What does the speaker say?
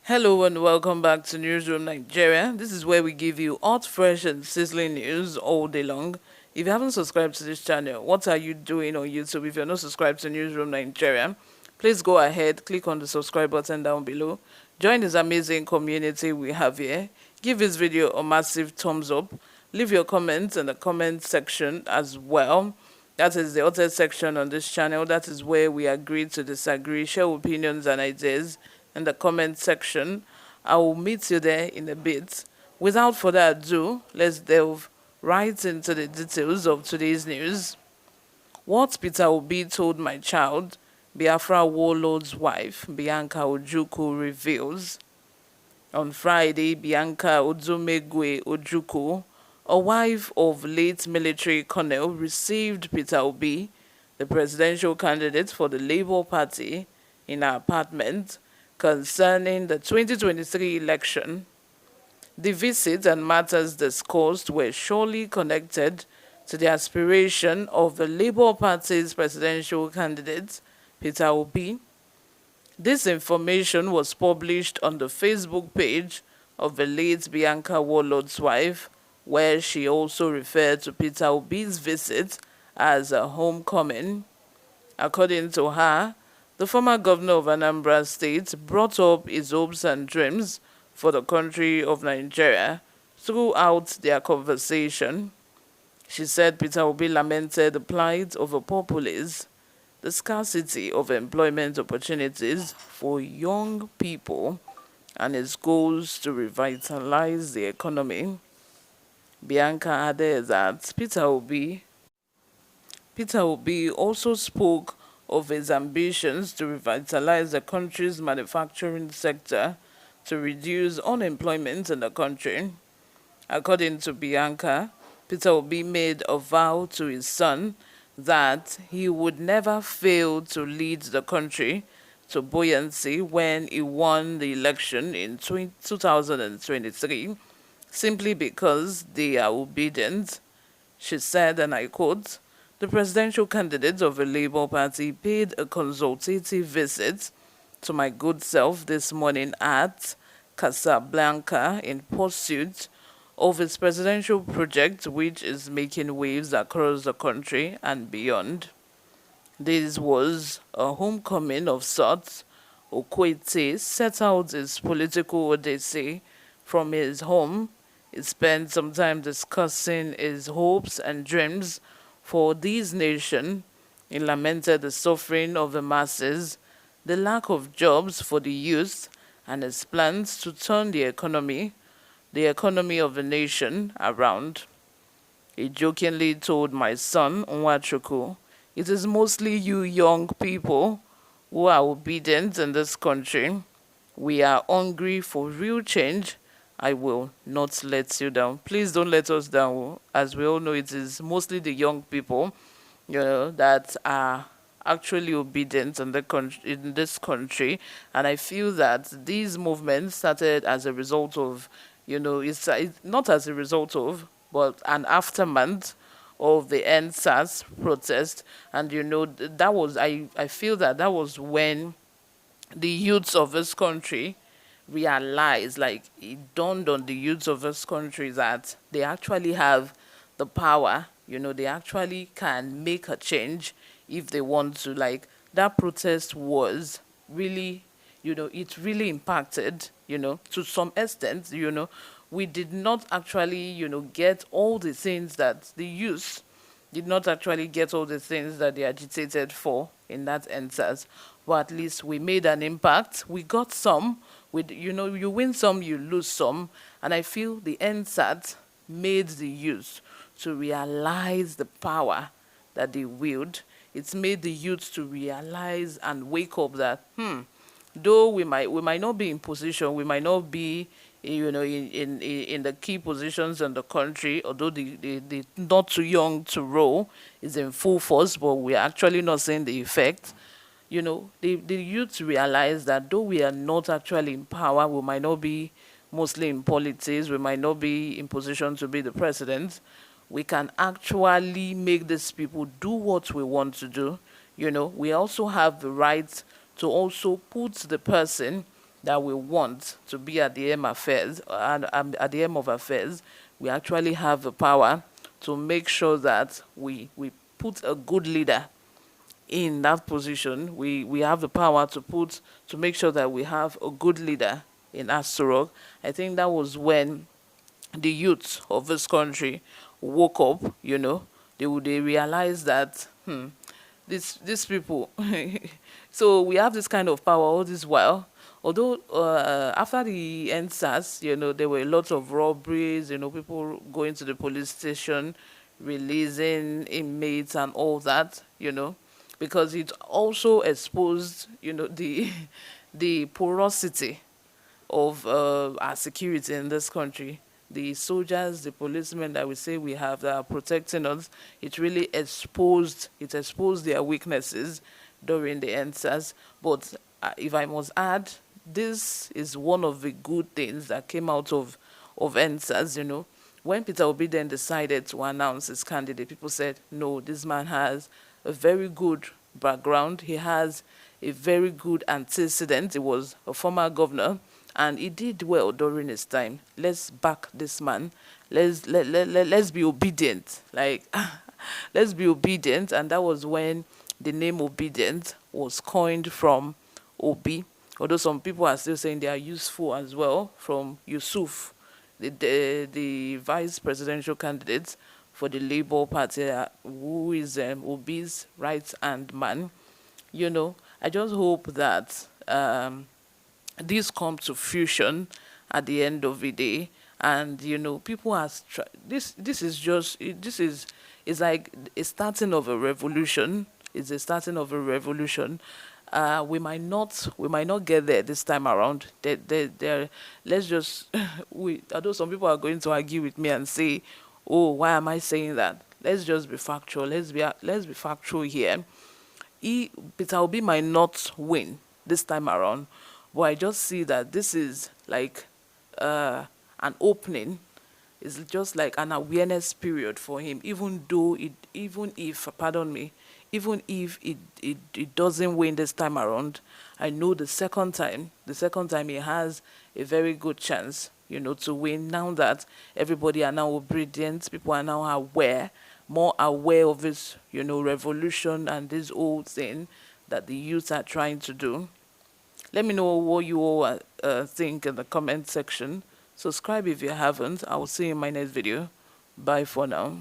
Hello and welcome back to Newsroom Nigeria. This is where we give you hot, fresh, and sizzling news all day long. If you haven't subscribed to this channel, what are you doing on YouTube? If you're not subscribed to Newsroom Nigeria, please go ahead, click on the subscribe button down below. Join this amazing community we have here. Give this video a massive thumbs up. Leave your comments in the comment section as well. That is the hottest section on this channel. That is where we agree to disagree, share opinions and ideas in the comment section. I will meet you there in a bit. Without further ado, let's delve right into the details of today's news. What Peter Obi told my child, Biafra Warlord's wife, Bianca Ojukwu, reveals. On Friday, Bianca Ojukwu, a wife of late military colonel, received Peter Obi, the presidential candidate for the Labour Party, in her apartment concerning the 2023 election. The visit and matters discussed were surely connected to the aspiration of the Labour Party's presidential candidate, Peter Obi. This information was published on the Facebook page of the late Bianca Warlord's wife, where she also referred to Peter Obi's visit as a homecoming. According to her, the former governor of Anambra State brought up his hopes and dreams for the country of Nigeria throughout their conversation. She said Peter Obi lamented the plight of the populace, the scarcity of employment opportunities for young people, and his goals to revitalize the economy. Bianca added that Peter Obi also spoke of his ambitions to revitalize the country's manufacturing sector to reduce unemployment in the country. According to Bianca, Peter Obi made a vow to his son that he would never fail to lead the country to buoyancy when he won the election in 2023, simply because they are obedient. She said, and I quote, "The presidential candidate of the Labour Party paid a consultative visit to my good self this morning at Casablanca in pursuit of his presidential project, which is making waves across the country and beyond." This was a homecoming of sorts. Okwete set out his political odyssey from his home. He spent some time discussing his hopes and dreams for this nation. He lamented the suffering of the masses, the lack of jobs for the youth, and his plans to turn the economy of the nation, around. He jokingly told my son, Nwachukwu, "It is mostly you young people who are obedient in this country. We are hungry for real change. I will not let you down." Please don't let us down. As we all know, it is mostly the young people, that are actually obedient in this country. And I feel that these movements started as a result of, it's not as a result of, but an aftermath of the NSAS protest. And, that was, I feel that was when the youths of this country realize, like, it dawned on the youths of this country that they actually have the power, they actually can make a change if they want to. Like, that protest was really, it really impacted, to some extent. We did not actually, get all the things that the youth did not actually get, all the things that they agitated for in that instance. But at least we made an impact. We got some. You win some, you lose some. And I feel the NSAT made the youth to realize the power that they wield. It's made the youth to realize and wake up that, though we might not be in position, we might not be, in the key positions in the country, although the not too young to roll is in full force, but we're actually not seeing the effect. The youth realize that though we are not actually in power, we might not be mostly in politics, we might not be in position to be the president, we can actually make these people do what we want to do. We also have the right to also put the person that we want to be at the at the helm of affairs, we actually have the power to make sure that we put a good leader in that position. We have the power to make sure that we have a good leader in NEWSROOM. I think that was when the youth of this country woke up. They realized that these people. So we have this kind of power all this while. Although after the NSAS, there were a lot of robberies, people going to the police station, releasing inmates and all that, because it also exposed, the the porosity of our security in this country. The soldiers, the policemen that we say we have that are protecting us, it exposed their weaknesses during the NSAS. But if I must add, this is one of the good things that came out of NSAS. When Peter Obi then decided to announce his candidate, people said, no, this man has a very good background. He has a very good antecedent. He was a former governor and he did well during his time. Let's back this man. Let's be obedient. Like, let's be obedient. And that was when the name Obedient was coined from Obi. Although some people are still saying they are useful as well, from Yusuf, the vice presidential candidate for the Labour Party, who is Obi's right hand man. I just hope that this come to fruition at the end of the day. And people are this is just this is like a starting of a revolution. It's a starting of a revolution. We might not get there this time around. Let's just although some people are going to argue with me and say, oh, why am I saying that? Let's just be factual. Let's be factual here. Peter Obi might not win this time around, but I just see that this is like an opening. It's just like an awareness period for him, even if, pardon me, even if it doesn't win this time around. I know the second time he has a very good chance, to win. Now that everybody are now obedient, people are now more aware of this, revolution and this old thing that the youth are trying to do. Let me know what you all think in the comment section. Subscribe if you haven't. I will see you in my next video. Bye for now.